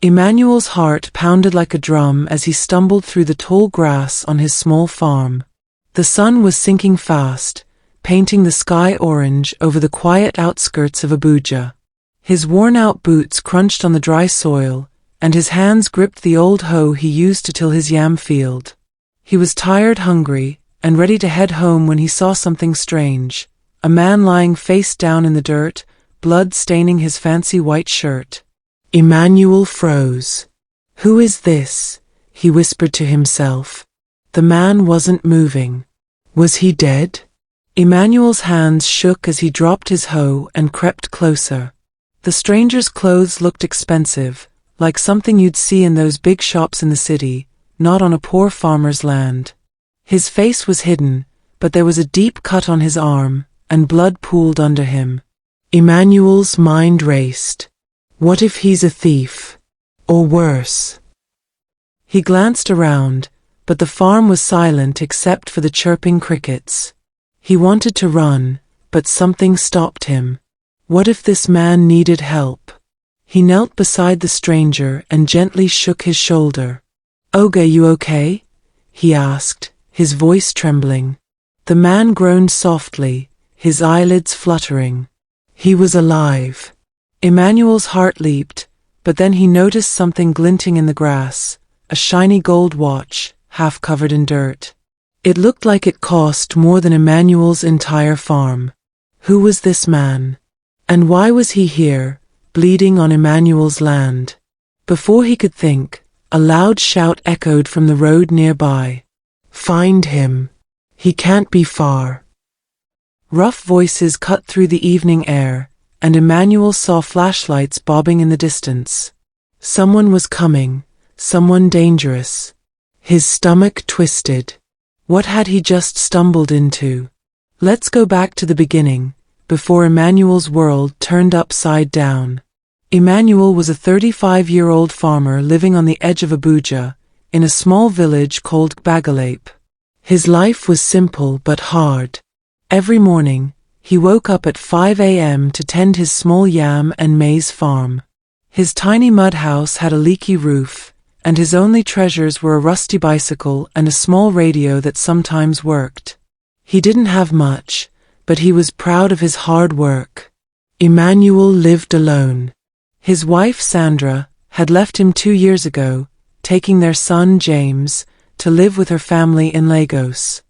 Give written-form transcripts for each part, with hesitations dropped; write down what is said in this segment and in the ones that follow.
Emmanuel's heart pounded like a drum as he stumbled through the tall grass on his small farm. The sun was sinking fast, painting the sky orange over the quiet outskirts of Abuja. His worn-out boots crunched on the dry soil, and his hands gripped the old hoe he used to till his yam field. He was tired, hungry, and ready to head home when he saw something strange. A man lying face down in the dirt, blood staining his fancy white shirt. Emmanuel froze. "Who is this?" he whispered to himself. The man wasn't moving. Was he dead? Emmanuel's hands shook as he dropped his hoe and crept closer. The stranger's clothes looked expensive, like something you'd see in those big shops in the city, not on a poor farmer's land. His face was hidden, but there was a deep cut on his arm, and blood pooled under him. Emmanuel's mind raced. What if he's a thief? Or worse? He glanced around, but the farm was silent except for the chirping crickets. He wanted to run, but something stopped him. What if this man needed help? He knelt beside the stranger and gently shook his shoulder. "Oga, you okay?" he asked, his voice trembling. The man groaned softly, his eyelids fluttering. He was alive. Emmanuel's heart leaped, but then he noticed something glinting in the grass, a shiny gold watch, half covered in dirt. It looked like it cost more than Emmanuel's entire farm. Who was this man? And why was he here, bleeding on Emmanuel's land? Before he could think, a loud shout echoed from the road nearby. "Find him. He can't be far." Rough voices cut through the evening air, and Emmanuel saw flashlights bobbing in the distance. Someone was coming, someone dangerous. His stomach twisted. What had he just stumbled into? Let's go back to the beginning, before Emmanuel's world turned upside down. Emmanuel was a 35-year-old farmer living on the edge of Abuja, in a small village called Gbagalape. His life was simple but hard. Every morning, he woke up at 5 a.m. to tend his small yam and maize farm. His tiny mud house had a leaky roof, and his only treasures were a rusty bicycle and a small radio that sometimes worked. He didn't have much, but he was proud of his hard work. Emmanuel lived alone. His wife, Sandra, had left him 2 years ago, taking their son, James, to live with her family in Lagos.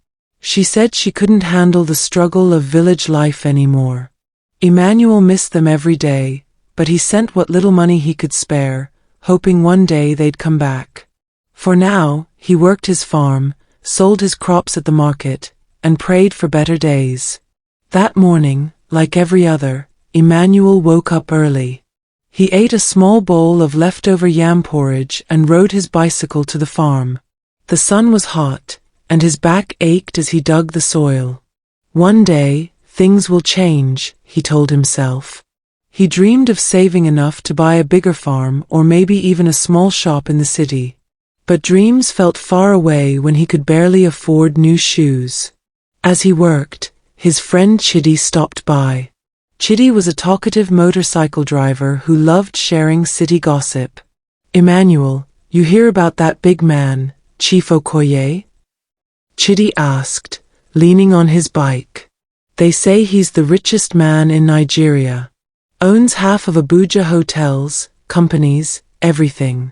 She said she couldn't handle the struggle of village life anymore. Emmanuel missed them every day, but he sent what little money he could spare, hoping one day they'd come back. For now, he worked his farm, sold his crops at the market, and prayed for better days. That morning, like every other, Emmanuel woke up early. He ate a small bowl of leftover yam porridge and rode his bicycle to the farm. The sun was hot, and his back ached as he dug the soil. One day, things will change, he told himself. He dreamed of saving enough to buy a bigger farm or maybe even a small shop in the city. But dreams felt far away when he could barely afford new shoes. As he worked, his friend Chidi stopped by. Chidi was a talkative motorcycle driver who loved sharing city gossip. "Emmanuel, you hear about that big man, Chief Okoye?" Chidi asked, leaning on his bike. "They say he's the richest man in Nigeria. Owns half of Abuja hotels, companies, everything."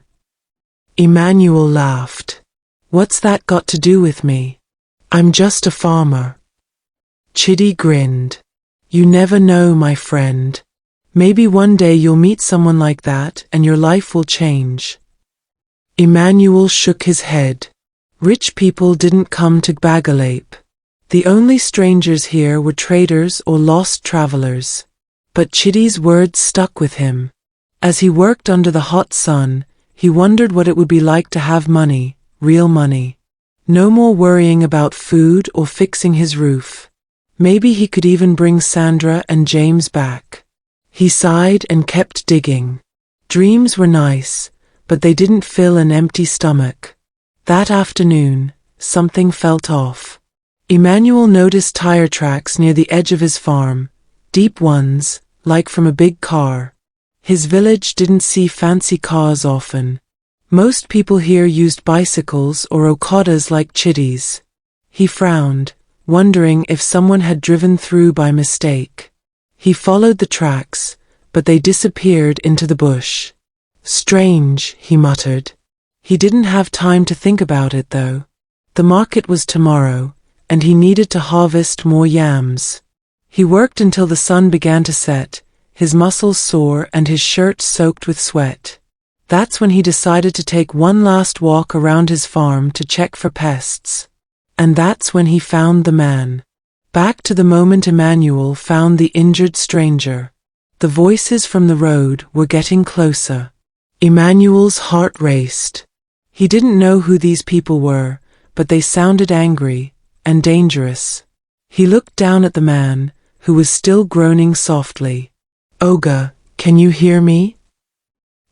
Emmanuel laughed. "What's that got to do with me? I'm just a farmer." Chidi grinned. "You never know, my friend. Maybe one day you'll meet someone like that and your life will change." Emmanuel shook his head. Rich people didn't come to Gbagalape. The only strangers here were traders or lost travelers. But Chidi's words stuck with him. As he worked under the hot sun, he wondered what it would be like to have money, real money. No more worrying about food or fixing his roof. Maybe he could even bring Sandra and James back. He sighed and kept digging. Dreams were nice, but they didn't fill an empty stomach. That afternoon, something felt off. Emmanuel noticed tire tracks near the edge of his farm, deep ones, like from a big car. His village didn't see fancy cars often. Most people here used bicycles or okadas like Chidi's. He frowned, wondering if someone had driven through by mistake. He followed the tracks, but they disappeared into the bush. Strange, he muttered. He didn't have time to think about it though. The market was tomorrow, and he needed to harvest more yams. He worked until the sun began to set, his muscles sore and his shirt soaked with sweat. That's when he decided to take one last walk around his farm to check for pests. And that's when he found the man. Back to the moment Emmanuel found the injured stranger. The voices from the road were getting closer. Emmanuel's heart raced. He didn't know who these people were, but they sounded angry and dangerous. He looked down at the man, who was still groaning softly. "Oga, can you hear me?"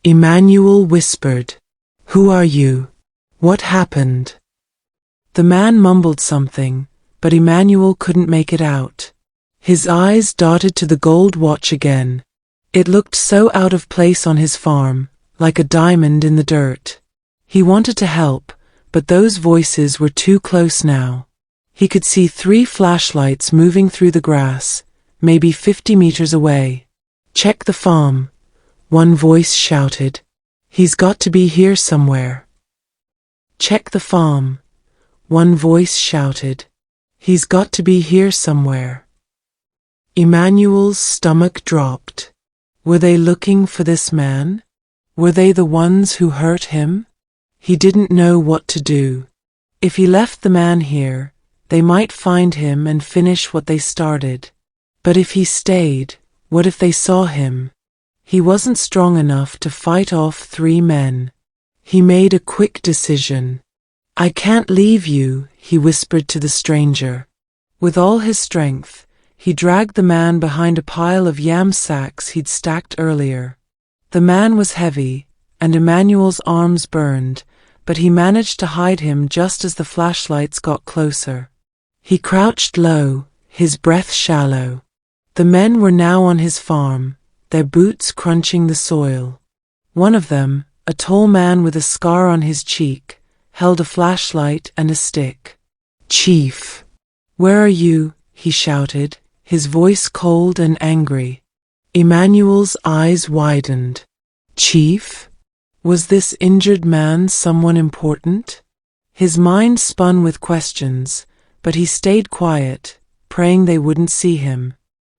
Emmanuel whispered. "Who are you? What happened?" The man mumbled something, but Emmanuel couldn't make it out. His eyes darted to the gold watch again. It looked so out of place on his farm, like a diamond in the dirt. He wanted to help, but those voices were too close now. He could see 3 flashlights moving through the grass, maybe 50 meters away. "Check the farm," one voice shouted. "He's got to be here somewhere." "Check the farm," one voice shouted. "He's got to be here somewhere." Emmanuel's stomach dropped. Were they looking for this man? Were they the ones who hurt him? He didn't know what to do. If he left the man here, they might find him and finish what they started. But if he stayed, what if they saw him? He wasn't strong enough to fight off 3 men. He made a quick decision. "I can't leave you," he whispered to the stranger. With all his strength, he dragged the man behind a pile of yam sacks he'd stacked earlier. The man was heavy, and Emmanuel's arms burned, but he managed to hide him just as the flashlights got closer. He crouched low, his breath shallow. The men were now on his farm, their boots crunching the soil. One of them, a tall man with a scar on his cheek, held a flashlight and a stick. "Chief, where are you?" he shouted, his voice cold and angry. Emmanuel's eyes widened. Chief? Was this injured man someone important? His mind spun with questions, but he stayed quiet, praying they wouldn't see him.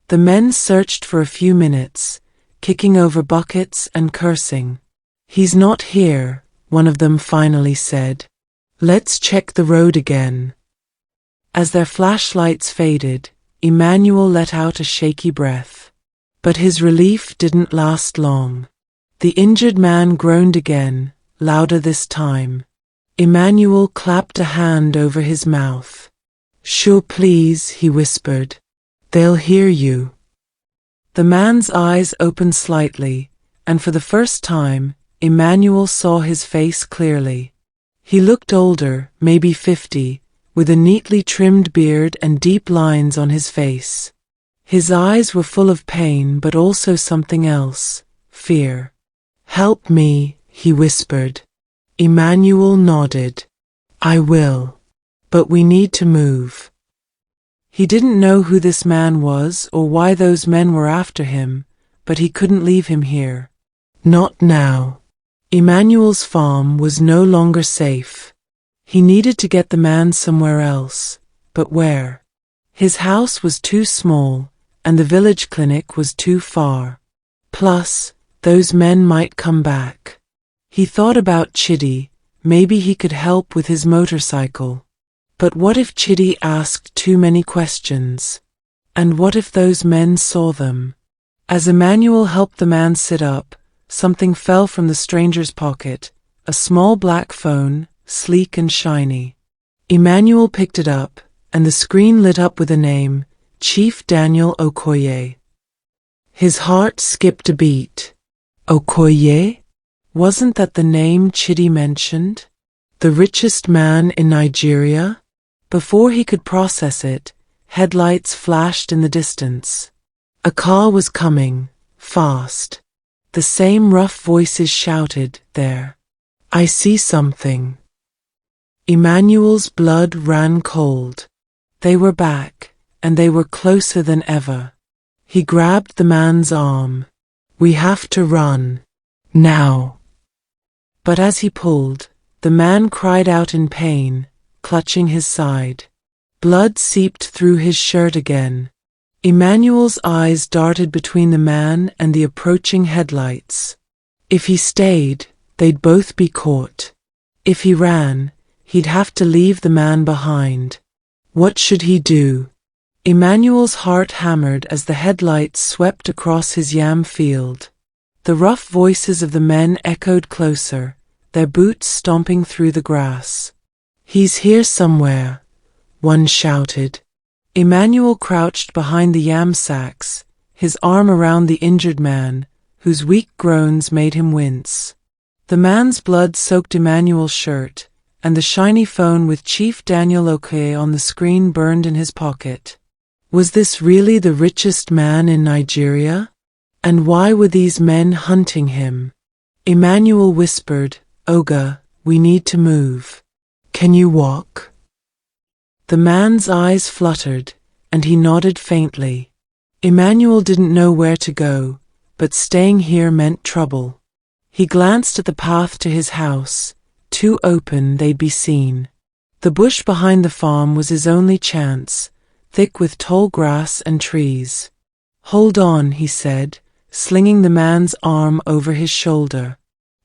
The men searched for a few minutes, kicking over buckets and cursing. "He's not here," one of them finally said. "Let's check the road again." As their flashlights faded, Emmanuel let out a shaky breath. But his relief didn't last long. The injured man groaned again, louder this time. Emmanuel clapped a hand over his mouth. "Sure, please," he whispered. "They'll hear you." The man's eyes opened slightly, and for the first time, Emmanuel saw his face clearly. He looked older, maybe 50, with a neatly trimmed beard and deep lines on his face. His eyes were full of pain but also something else, fear. "Help me," he whispered. Emmanuel nodded. "I will. But we need to move." He didn't know who this man was or why those men were after him, but he couldn't leave him here. Not now. Emmanuel's farm was no longer safe. He needed to get the man somewhere else, but where? His house was too small, and the village clinic was too far. Plus, those men might come back. He thought about Chidi, maybe he could help with his motorcycle. But what if Chidi asked too many questions? And what if those men saw them? As Emmanuel helped the man sit up, something fell from the stranger's pocket, a small black phone, sleek and shiny. Emmanuel picked it up, and the screen lit up with a name, Chief Daniel Okoye. His heart skipped a beat. Okoye? Wasn't that the name Chidi mentioned? The richest man in Nigeria? Before he could process it, headlights flashed in the distance. A car was coming, fast. The same rough voices shouted, "There! I see something." Emmanuel's blood ran cold. They were back, and they were closer than ever. He grabbed the man's arm. "We have to run. Now." But as he pulled, the man cried out in pain, clutching his side. Blood seeped through his shirt again. Emmanuel's eyes darted between the man and the approaching headlights. If he stayed, they'd both be caught. If he ran, he'd have to leave the man behind. What should he do? Emmanuel's heart hammered as the headlights swept across his yam field. The rough voices of the men echoed closer, their boots stomping through the grass. "He's here somewhere," one shouted. Emmanuel crouched behind the yam sacks, his arm around the injured man, whose weak groans made him wince. The man's blood soaked Emmanuel's shirt, and the shiny phone with Chief Daniel Okoye on the screen burned in his pocket. Was this really the richest man in Nigeria? And why were these men hunting him? Emmanuel whispered, "Oga, we need to move. Can you walk?" The man's eyes fluttered, and he nodded faintly. Emmanuel didn't know where to go, but staying here meant trouble. He glanced at the path to his house, too open they'd be seen. The bush behind the farm was his only chance, thick with tall grass and trees. "Hold on," he said, slinging the man's arm over his shoulder.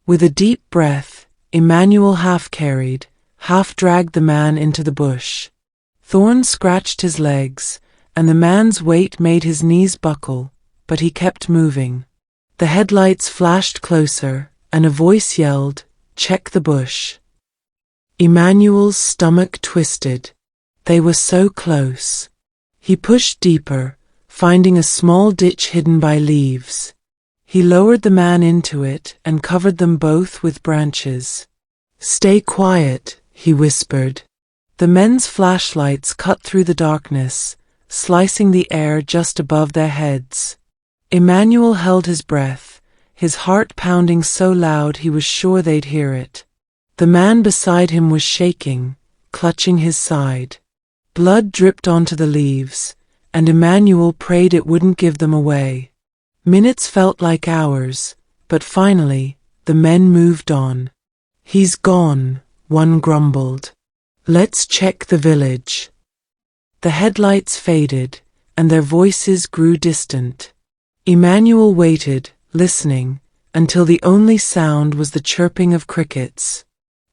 With a deep breath, Emmanuel half-carried, half-dragged the man into the bush. Thorns scratched his legs, and the man's weight made his knees buckle, but he kept moving. The headlights flashed closer, and a voice yelled, "Check the bush." Emmanuel's stomach twisted. They were so close. He pushed deeper, finding a small ditch hidden by leaves. He lowered the man into it and covered them both with branches. "Stay quiet," he whispered. The men's flashlights cut through the darkness, slicing the air just above their heads. Emmanuel held his breath, his heart pounding so loud he was sure they'd hear it. The man beside him was shaking, clutching his side. Blood dripped onto the leaves, and Emmanuel prayed it wouldn't give them away. Minutes felt like hours, but finally, the men moved on. "He's gone," one grumbled. "Let's check the village." The headlights faded, and their voices grew distant. Emmanuel waited, listening, until the only sound was the chirping of crickets.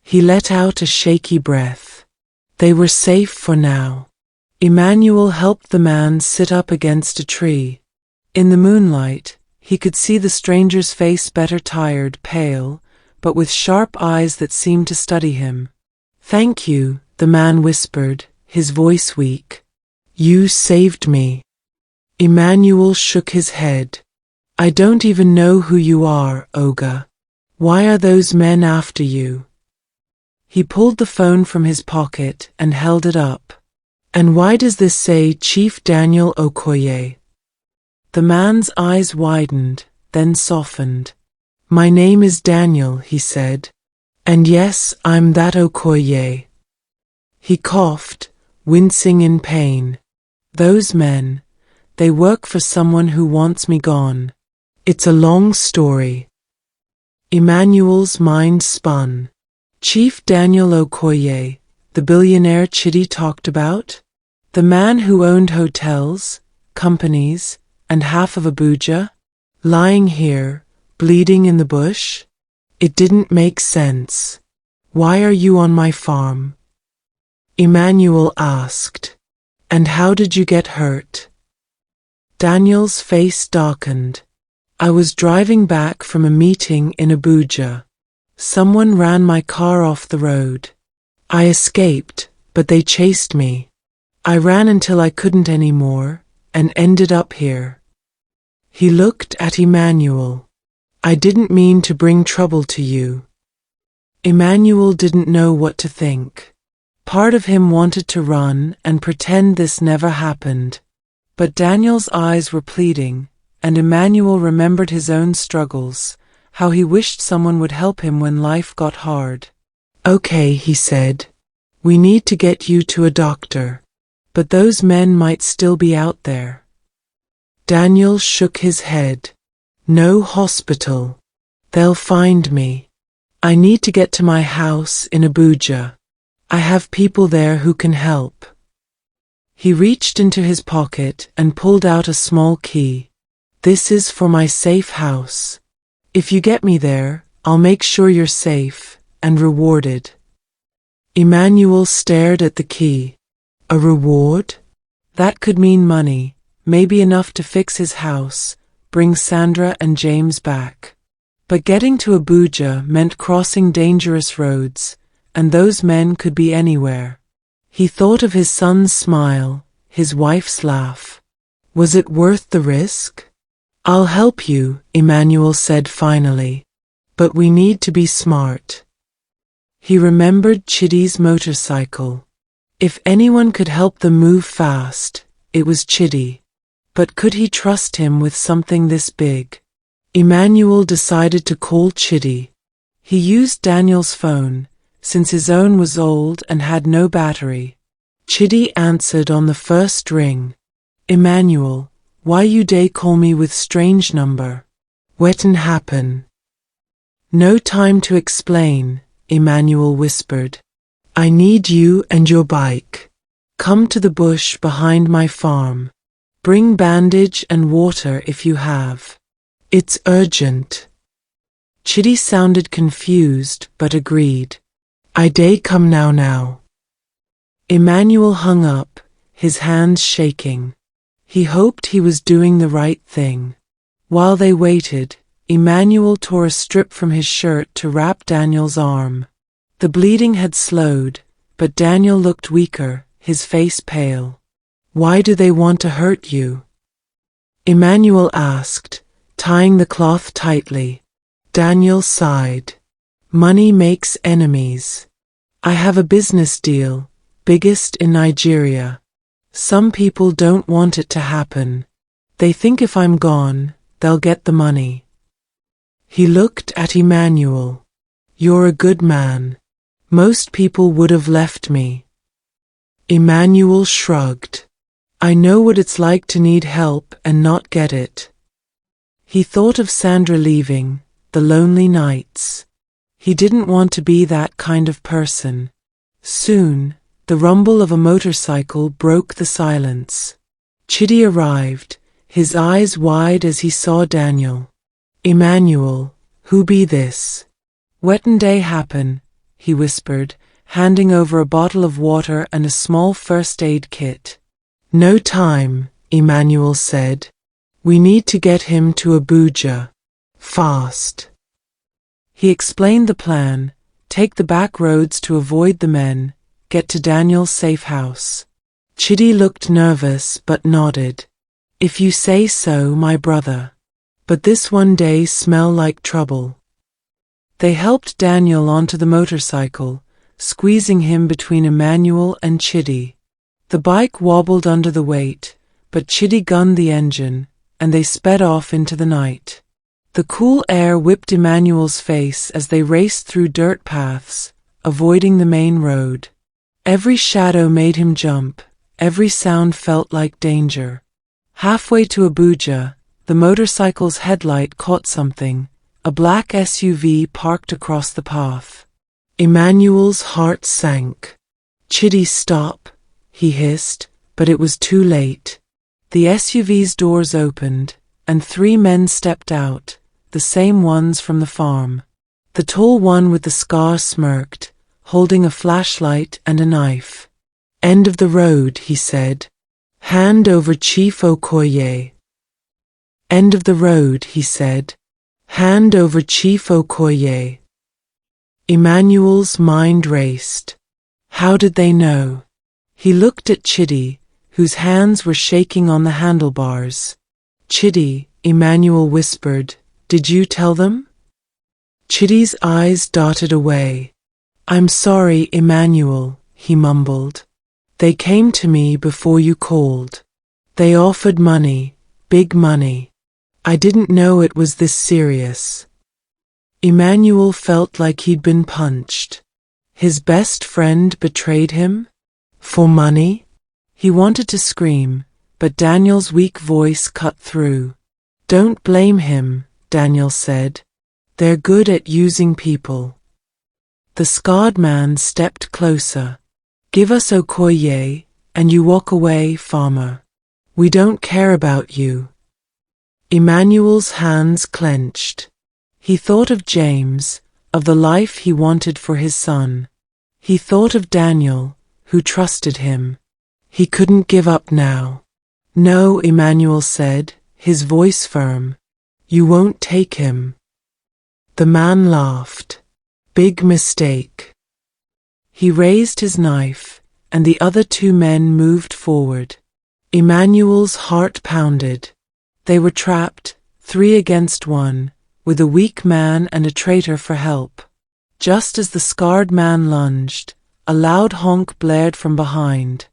He let out a shaky breath. They were safe for now. Emmanuel helped the man sit up against a tree. In the moonlight, he could see the stranger's face, better tired, pale, but with sharp eyes that seemed to study him. "Thank you," the man whispered, his voice weak. "You saved me." Emmanuel shook his head. "I don't even know who you are, Oga. Why are those men after you?" He pulled the phone from his pocket and held it up. "And why does this say Chief Daniel Okoye?" The man's eyes widened, then softened. "My name is Daniel," he said. "And yes, I'm that Okoye." He coughed, wincing in pain. "Those men, they work for someone who wants me gone. It's a long story." Emmanuel's mind spun. Chief Daniel Okoye, the billionaire Chidi talked about? The man who owned hotels, companies, and half of Abuja? Lying here, bleeding in the bush? It didn't make sense. "Why are you on my farm?" Emmanuel asked. "And how did you get hurt?" Daniel's face darkened. "I was driving back from a meeting in Abuja. Someone ran my car off the road. I escaped, but they chased me. I ran until I couldn't anymore, and ended up here." He looked at Emmanuel. "I didn't mean to bring trouble to you." Emmanuel didn't know what to think. Part of him wanted to run and pretend this never happened. But Daniel's eyes were pleading, and Emmanuel remembered his own struggles, how he wished someone would help him when life got hard. "Okay," he said. "We need to get you to a doctor. But those men might still be out there." Daniel shook his head. "No hospital. They'll find me. I need to get to my house in Abuja. I have people there who can help." He reached into his pocket and pulled out a small key. "This is for my safe house. If you get me there, I'll make sure you're safe and rewarded." Emmanuel stared at the key. A reward? That could mean money, maybe enough to fix his house, bring Sandra and James back. But getting to Abuja meant crossing dangerous roads, and those men could be anywhere. He thought of his son's smile, his wife's laugh. Was it worth the risk? "I'll help you," Emmanuel said finally. "But we need to be smart." He remembered Chidi's motorcycle. If anyone could help them move fast, it was Chidi. But could he trust him with something this big? Emmanuel decided to call Chidi. He used Daniel's phone, since his own was old and had no battery. Chidi answered on the first ring. "Emmanuel, why you dey call me with strange number? Wetin happen?" "No time to explain," Emmanuel whispered. "I need you and your bike. Come to the bush behind my farm. Bring bandage and water if you have. It's urgent." Chidi sounded confused but agreed. "I dey come now." Emmanuel hung up, his hands shaking. He hoped he was doing the right thing. While they waited, Emmanuel tore a strip from his shirt to wrap Daniel's arm. The bleeding had slowed, but Daniel looked weaker, his face pale. "Why do they want to hurt you?" Emmanuel asked, tying the cloth tightly. Daniel sighed. "Money makes enemies. I have a business deal, biggest in Nigeria. Some people don't want it to happen. They think if I'm gone, they'll get the money." He looked at Emmanuel. "You're a good man. Most people would have left me." Emmanuel shrugged. "I know what it's like to need help and not get it." He thought of Sandra leaving, the lonely nights. He didn't want to be that kind of person. Soon, the rumble of a motorcycle broke the silence. Chidi arrived, his eyes wide as he saw Daniel. "Emmanuel, who be this?" "Wetin dey happen?" he whispered, handing over a bottle of water and a small first aid kit. "No time," Emmanuel said. "We need to get him to Abuja. Fast." He explained the plan: take the back roads to avoid the men, get to Daniel's safe house. Chidi looked nervous but nodded. "If you say so, my brother. But this one day smell like trouble." They helped Daniel onto the motorcycle, squeezing him between Emmanuel and Chidi. The bike wobbled under the weight, but Chidi gunned the engine, and they sped off into the night. The cool air whipped Emmanuel's face as they raced through dirt paths, avoiding the main road. Every shadow made him jump, every sound felt like danger. Halfway to Abuja, the motorcycle's headlight caught something, a black SUV parked across the path. Emmanuel's heart sank. "Chidi, stop," he hissed, but it was too late. The SUV's doors opened, and 3 men stepped out, the same ones from the farm. The tall one with the scar smirked, holding a flashlight and a knife. "End of the road," he said. "Hand over Chief Okoye." "End of the road," he said. "Hand over Chief Okoye." Emmanuel's mind raced. How did they know? He looked at Chidi, whose hands were shaking on the handlebars. "Chidi," Emmanuel whispered, "did you tell them?" Chidi's eyes darted away. "I'm sorry, Emmanuel," he mumbled. "They came to me before you called. They offered money, big money. I didn't know it was this serious. Emmanuel felt like he'd been punched. His best friend betrayed him? For money? He wanted to scream, but Daniel's weak voice cut through. Don't blame him, Daniel said. They're good at using people. The scarred man stepped closer. Give us Okoye, and you walk away, farmer. We don't care about you. Emmanuel's hands clenched. He thought of James, of the life he wanted for his son. He thought of Daniel, who trusted him. He couldn't give up now. No, Emmanuel said, his voice firm. You won't take him. The man laughed. Big mistake. He raised his knife, and the other two men moved forward. Emmanuel's heart pounded. They were trapped, 3 against 1, with a weak man and a traitor for help. Just as the scarred man lunged, a loud honk blared from behind.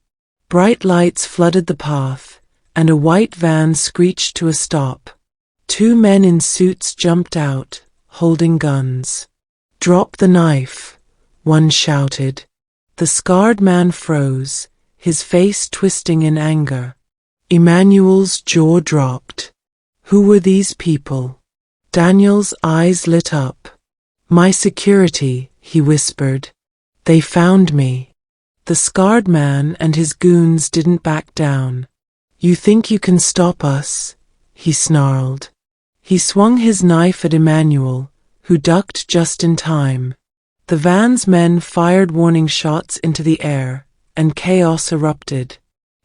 Bright lights flooded the path, and a white van screeched to a stop. 2 men in suits jumped out, holding guns. Drop the knife, one shouted. The scarred man froze, his face twisting in anger. Emmanuel's jaw dropped. Who were these people? Daniel's eyes lit up. My security, he whispered. They found me. The scarred man and his goons didn't back down. You think you can stop us? He snarled. He swung his knife at Emmanuel, who ducked just in time. The van's men fired warning shots into the air, and chaos erupted.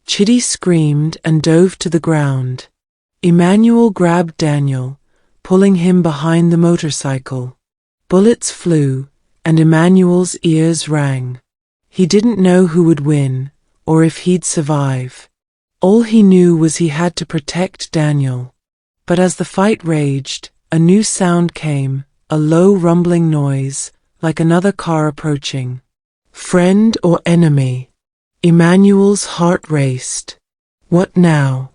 Chidi screamed and dove to the ground. Emmanuel grabbed Daniel, pulling him behind the motorcycle. Bullets flew, and Emmanuel's ears rang. He didn't know who would win, or if he'd survive. All he knew was he had to protect Daniel. But as the fight raged, a new sound came, a low rumbling noise, like another car approaching. Friend or enemy? Emmanuel's heart raced. What now?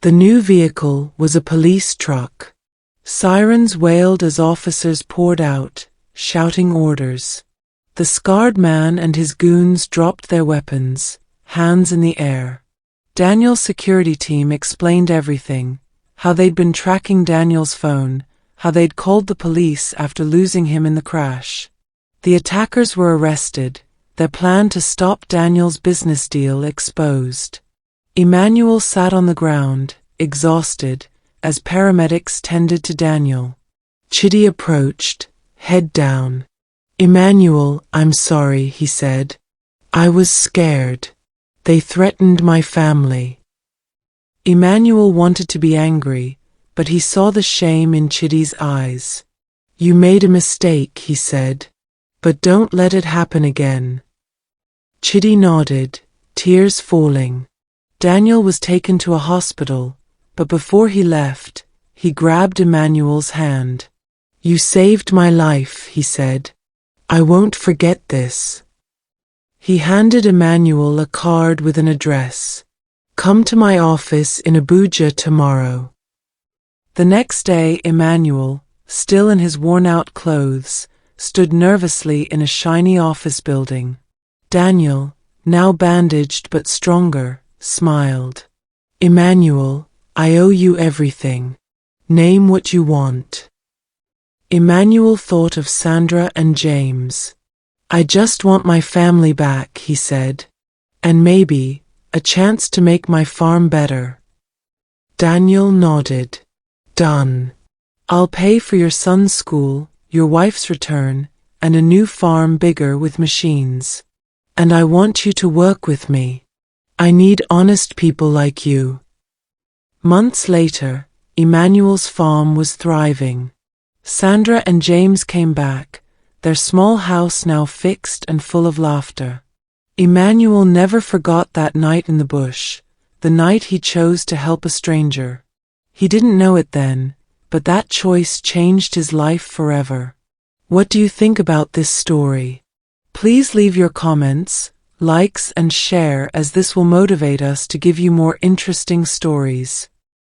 The new vehicle was a police truck. Sirens wailed as officers poured out, shouting orders. The scarred man and his goons dropped their weapons, hands in the air. Daniel's security team explained everything, how they'd been tracking Daniel's phone, how they'd called the police after losing him in the crash. The attackers were arrested, their plan to stop Daniel's business deal exposed. Emmanuel sat on the ground, exhausted, as paramedics tended to Daniel. Chidi approached, head down. Emmanuel, I'm sorry, he said. I was scared. They threatened my family. Emmanuel wanted to be angry, but he saw the shame in Chidi's eyes. You made a mistake, he said. But don't let it happen again. Chidi nodded, tears falling. Daniel was taken to a hospital, but before he left, he grabbed Emmanuel's hand. You saved my life, he said. I won't forget this. He handed Emmanuel a card with an address. Come to my office in Abuja tomorrow. The next day, Emmanuel, still in his worn-out clothes, stood nervously in a shiny office building. Daniel, now bandaged but stronger, smiled. Emmanuel, I owe you everything. Name what you want. Emmanuel thought of Sandra and James. I just want my family back, he said. And maybe a chance to make my farm better. Daniel nodded. Done. I'll pay for your son's school, your wife's return, and a new farm bigger with machines. And I want you to work with me. I need honest people like you. Months later, Emmanuel's farm was thriving. Sandra and James came back, their small house now fixed and full of laughter. Emmanuel never forgot that night in the bush, the night he chose to help a stranger. He didn't know it then, but that choice changed his life forever. What do you think about this story? Please leave your comments, likes, and share, as this will motivate us to give you more interesting stories.